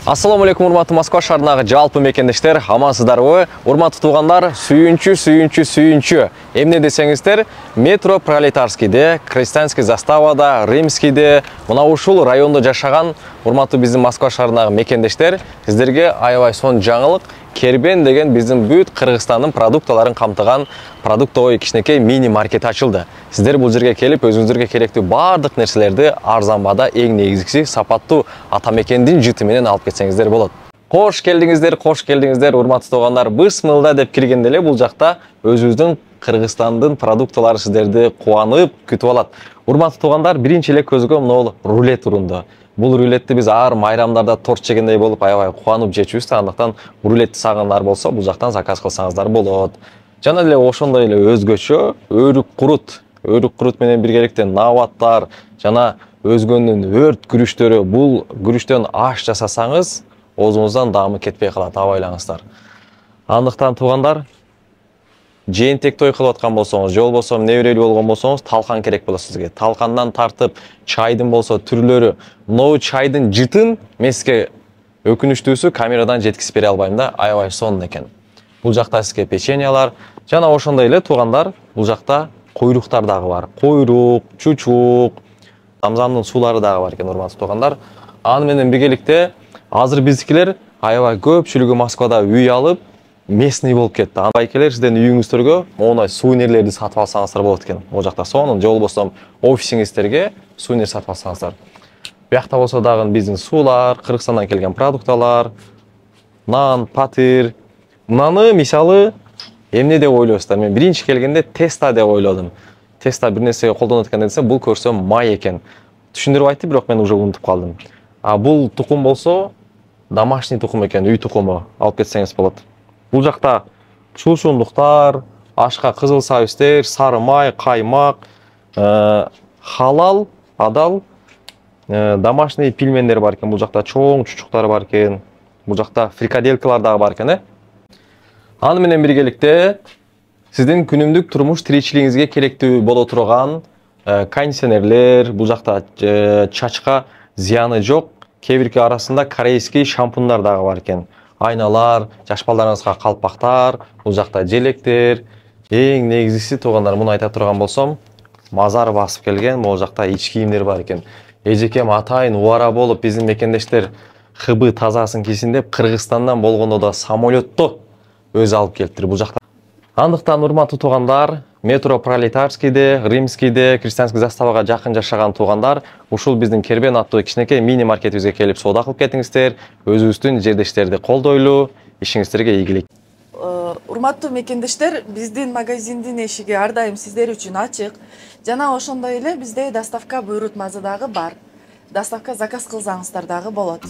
Ассаламу алейкум, урматтуу Москва шаарындагы жалпы мекендештер, амансыздарбы? Урматтуу туугандар, сүйүнчү. Эмне десеңиздер, метро Пролетарскийде, Крестьянский заставада, Римскийде, мына ушул райондо жашаган урматтуу биздин Москва шаарындагы мекендештер, сиздерге аябай сонун жаңылык, Кербен деген биздин бүт Кыргызстандын продукталарын камтыган продуктовый кичинекей мини маркет ачылды. Сиздер бул жерге келип, өзүңүзгө керектүү баардык нерселерди арзан баада, эң негизгиси сапаттуу ата мекендин жыты менен алып кетсеңиздер болот. Кош келдиңиздер, урматтуу туугандар. Бысмылда деп киргенде эле бул жакта өзүбүздүн Кыргызстандын продукталары сиздерди кубанып күтүп алат. Урматтуу туугандар, биринчи эле көзгө мына рулет урунду. Бул рулетти биз ар майрамдарда торт жегендей болуп аябай кубанып жечүбүз. Андыктан рулетти сагындар болсо, бул жактан заказ кылсаңыздар болот. Жана эле ошондой эле өзгөчө өрүк курут менен биргеликте наваттар жана өзгөнүн өрт күрүчтөрү, бул күрүчтөн аш жасасаңыз, оозуңуздан даамы кетпей калат, абайлаңыздар. Андыктан туугандар, жээнтек той кылып аткан болсоңуз, же болбосо неберелүү болгон болсоңуз, талкан керек болот сизге. Талкандан тартып, чайдын болсо түрлөрү, могу чайдын жытын мен сизге өкүнүчтүүсү камерадан жеткизип бере албайм да, аябай сонун экен. Бул жакта сизге печеньялар, жана ошондой эле туугандар, бул жакта койруктар дагы бар. Койрук, чучук, замзамдын суулары дагы бар экен, урматтуу туугандар. Аны менен биргеликте азыр биздикилер аябай көпчүлүгү Москвада үй алып, местный болуп кетти. Байкелер сиздердин үйүңүздөргө моундай сувенирлерди сатып алсаңыздар болот экен. Бул жакта сонун, же болбосо офисиңиздерге сувенир сатып алсаңыздар. Биякта болсо дагы биздин суулар, Кыргызстандан келген продукталар, нан, патыр. Мынаны мисалы эмне деп ойлойсуздар? Мен биринчи келгенде теста деп ойлодум. Теста бир нерсеге колдонот экен десем, бул көрсөм май экен. Түшүндүрүп айтты, бирок мен уже унутуп калдым. А бул тукум болсо домашний тукум экен, үй тукуму. Алып кетсеңиз болот. Бул жакта чуушундуктар, ашка кызыл сабиздер, сары май, каймак, халал, адал, домашний пельмендер бар экен. Бул жакта чоң чучуктар бар экен. Бул жакта фрикаделкалар дагы бар экен, Аны менен биргеликте сиздин күнүмдүк турмуш тиричилигиңизге керектүү боло турган кондиционерлер, бул жакта чачка зыяны жок, кээ бирки арасында корейский шампундар дагы бар экен. Айналар, жаш балдарыңызга калпактар, бул жакта желектер. Эң негизгиси туугандар, муну айта турган болсом, мазар басып келген, могу жакта ич кийимдер бар экен. Эжекем атайын убара болуп биздин мекендештер хыбы тазасын кийсин деп Кыргызстандан болгондо да самолетту өзү алып келиптир бул жакта. Андыктан урматтуу туугандар, метро Пролетарскийде, Римскийде, Крестьянский заставага жакын жашаган туугандар, ушул биздин Кербен аттуу кичинекей мини маркетибизге келип соода кылып кетиңиздер. Өзүбүздүн жердештерди колдойлу, ишиңиздерге ийгилик. Урматтуу мекендештер, биздин магазиндин эшиги ар дайым сиздер үчүн ачык. Жана ошондой эле бизде доставка буйрутмасы дагы бар. Доставка заказ кылсаңыздар дагы болот.